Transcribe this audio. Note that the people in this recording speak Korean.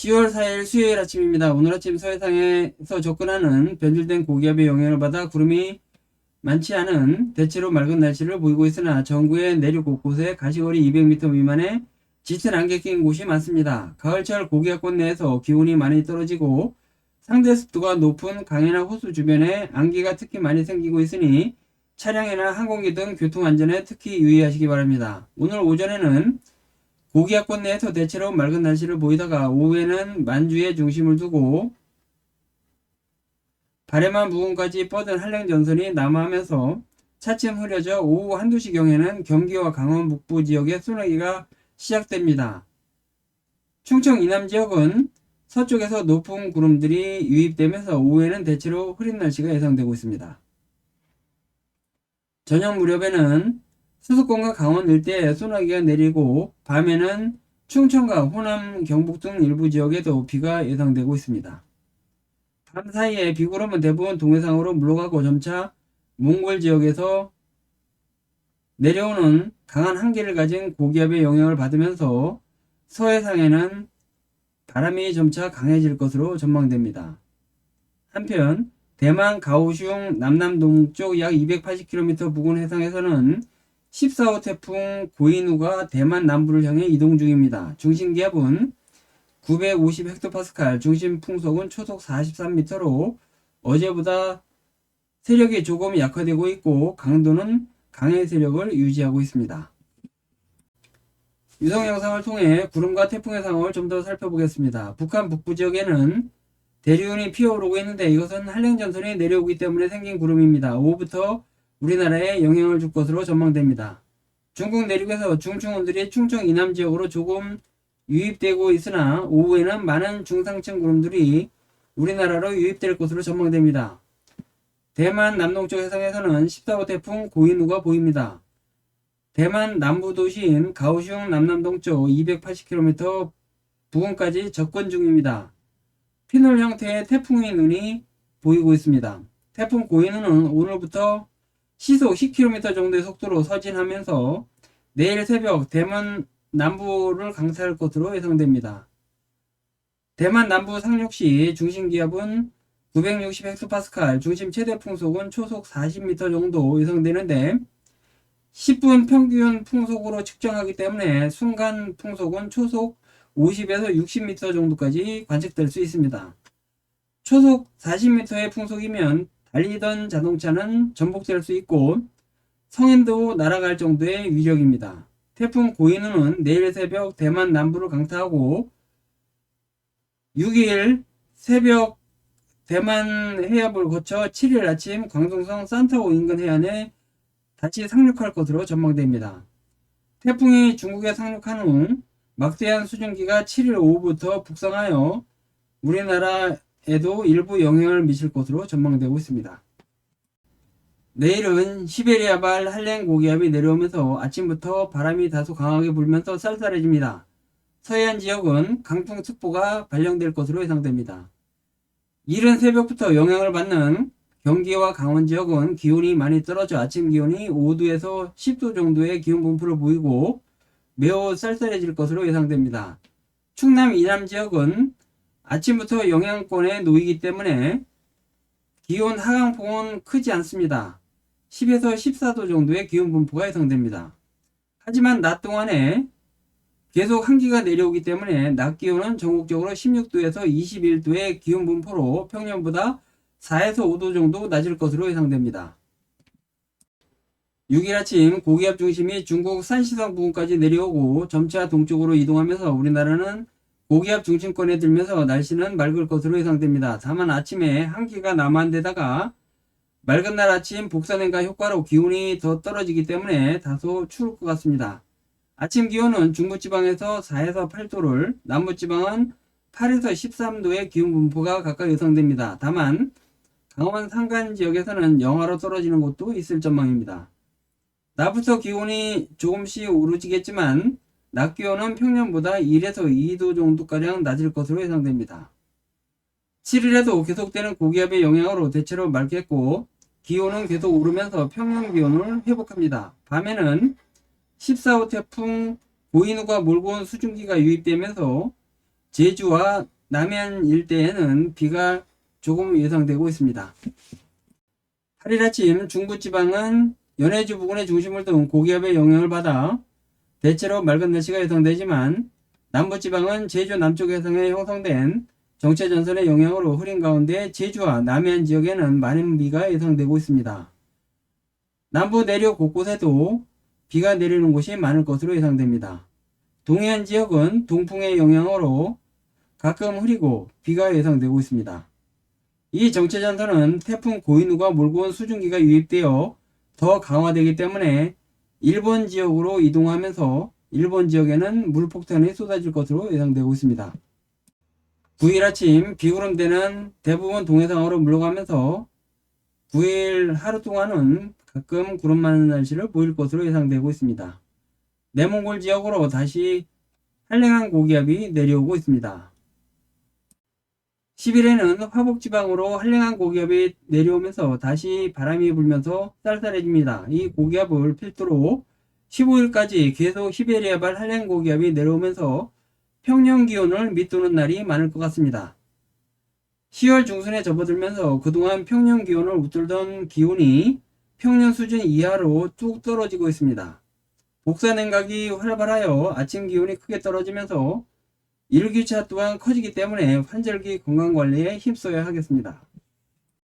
10월 4일 수요일 아침입니다. 오늘 아침 서해상에서 접근하는 변질된 고기압의 영향을 받아 구름이 많지 않은 대체로 맑은 날씨를 보이고 있으나 전국의 내륙 곳곳에 가시거리 200m 미만의 짙은 안개 낀 곳이 많습니다. 가을철 고기압권 내에서 기온이 많이 떨어지고 상대 습도가 높은 강이나 호수 주변에 안개가 특히 많이 생기고 있으니 차량이나 항공기 등 교통안전에 특히 유의하시기 바랍니다. 오늘 오전에는 고기압권 내에서 대체로 맑은 날씨를 보이다가 오후에는 만주에 중심을 두고 바래만 부근까지 뻗은 한랭전선이 남하하면서 차츰 흐려져 오후 1, 2시경에는 경기와 강원 북부 지역에 소나기가 시작됩니다. 충청 이남 지역은 서쪽에서 높은 구름들이 유입되면서 오후에는 대체로 흐린 날씨가 예상되고 있습니다. 저녁 무렵에는 수도권과 강원 일대에 소나기가 내리고 밤에는 충청과 호남, 경북 등 일부 지역에도 비가 예상되고 있습니다. 밤 사이에 비구름은 대부분 동해상으로 물러가고 점차 몽골 지역에서 내려오는 강한 한기를 가진 고기압의 영향을 받으면서 서해상에는 바람이 점차 강해질 것으로 전망됩니다. 한편 대만 가오슝 남남동쪽 약 280km 부근 해상에서는 14호 태풍 고인우가 대만 남부를 향해 이동 중입니다. 중심기압은 950헥토파스칼, 중심 풍속은 초속 43m로 어제보다 세력이 조금 약화되고 있고 강도는 강의 세력을 유지하고 있습니다. 유성 영상을 통해 구름과 태풍의 상황을 좀 더 살펴보겠습니다. 북한 북부 지역에는 대류운이 피어오르고 있는데 이것은 한랭전선이 내려오기 때문에 생긴 구름입니다. 오후부터 우리나라에 영향을 줄 것으로 전망됩니다. 중국 내륙에서 중충원들이 충청 이남 지역으로 조금 유입되고 있으나 오후에는 많은 중상층 구름들이 우리나라로 유입될 것으로 전망됩니다. 대만 남동쪽 해상에서는 14호 태풍 고인우가 보입니다. 대만 남부 도시인 가오슝 남남동쪽 280km 부근까지 접근 중입니다. 피놀 형태의 태풍의 눈이 보이고 있습니다. 태풍 고인우는 오늘부터 시속 10km 정도의 속도로 서진하면서 내일 새벽 대만 남부를 강타할 것으로 예상됩니다. 대만 남부 상륙시 중심기압은 960헥토파스칼, 중심 최대 풍속은 초속 40m 정도 예상되는데 10분 평균 풍속으로 측정하기 때문에 순간 풍속은 초속 50에서 60m 정도까지 관측될 수 있습니다. 초속 40m의 풍속이면 달리던 자동차는 전복될 수 있고 성인도 날아갈 정도의 위력입니다. 태풍 고인우는 내일 새벽 대만 남부를 강타하고 6일 새벽 대만 해협을 거쳐 7일 아침 광둥성 산타오 인근 해안에 다시 상륙할 것으로 전망됩니다. 태풍이 중국에 상륙한 후 막대한 수증기가 7일 오후부터 북상하여 우리나라에도 일부 영향을 미칠 것으로 전망되고 있습니다. 내일은 시베리아발 한랭 고기압이 내려오면서 아침부터 바람이 다소 강하게 불면서 쌀쌀해집니다. 서해안 지역은 강풍특보가 발령될 것으로 예상됩니다. 이른 새벽부터 영향을 받는 경기와 강원 지역은 기온이 많이 떨어져 아침 기온이 5도에서 10도 정도의 기온 분포를 보이고 매우 쌀쌀해질 것으로 예상됩니다. 충남 이남 지역은 아침부터 영향권에 놓이기 때문에 기온 하강폭은 크지 않습니다. 10에서 14도 정도의 기온 분포가 예상됩니다. 하지만 낮 동안에 계속 한기가 내려오기 때문에 낮 기온은 전국적으로 16도에서 21도의 기온 분포로 평년보다 4에서 5도 정도 낮을 것으로 예상됩니다. 6일 아침 고기압 중심이 중국 산시성 부근까지 내려오고 점차 동쪽으로 이동하면서 우리나라는 고기압 중심권에 들면서 날씨는 맑을 것으로 예상됩니다. 다만 아침에 한기가 남한 데다가 맑은 날 아침 복사냉가 효과로 기온이 더 떨어지기 때문에 다소 추울 것 같습니다. 아침 기온은 중부지방에서 4에서 8도를, 남부지방은 8에서 13도의 기온 분포가 각각 예상됩니다. 다만 강원 산간 지역에서는 영하로 떨어지는 곳도 있을 전망입니다. 낮부터 기온이 조금씩 오르지겠지만 낮 기온은 평년보다 1에서 2도 정도가량 낮을 것으로 예상됩니다. 7일에도 계속되는 고기압의 영향으로 대체로 맑겠고 기온은 계속 오르면서 평년 기온을 회복합니다. 밤에는 14호 태풍 고인우가 몰고 온 수증기가 유입되면서 제주와 남해안 일대에는 비가 조금 예상되고 있습니다. 8일 아침 중부지방은 연해주 부근의 중심을 둔 고기압의 영향을 받아 대체로 맑은 날씨가 예상되지만 남부지방은 제주 남쪽 해상에 형성된 정체전선의 영향으로 흐린 가운데 제주와 남해안 지역에는 많은 비가 예상되고 있습니다. 남부 내륙 곳곳에도 비가 내리는 곳이 많을 것으로 예상됩니다. 동해안 지역은 동풍의 영향으로 가끔 흐리고 비가 예상되고 있습니다. 이 정체전선은 태풍 고인우가 몰고 온 수증기가 유입되어 더 강화되기 때문에 일본 지역으로 이동하면서 일본 지역에는 물폭탄이 쏟아질 것으로 예상되고 있습니다. 9일 아침 비구름대는 대부분 동해상으로 물러가면서 9일 하루 동안은 가끔 구름 많은 날씨를 보일 것으로 예상되고 있습니다. 내몽골 지역으로 다시 한랭한 고기압이 내려오고 있습니다. 10일에는 화북지방으로 한랭한 고기압이 내려오면서 다시 바람이 불면서 쌀쌀해집니다. 이 고기압을 필두로 15일까지 계속 시베리아발 한랭 고기압이 내려오면서 평년 기온을 밑도는 날이 많을 것 같습니다. 10월 중순에 접어들면서 그동안 평년 기온을 웃돌던 기온이 평년 수준 이하로 뚝 떨어지고 있습니다. 복사 냉각이 활발하여 아침 기온이 크게 떨어지면서 일교차 또한 커지기 때문에 환절기 건강관리에 힘써야 하겠습니다.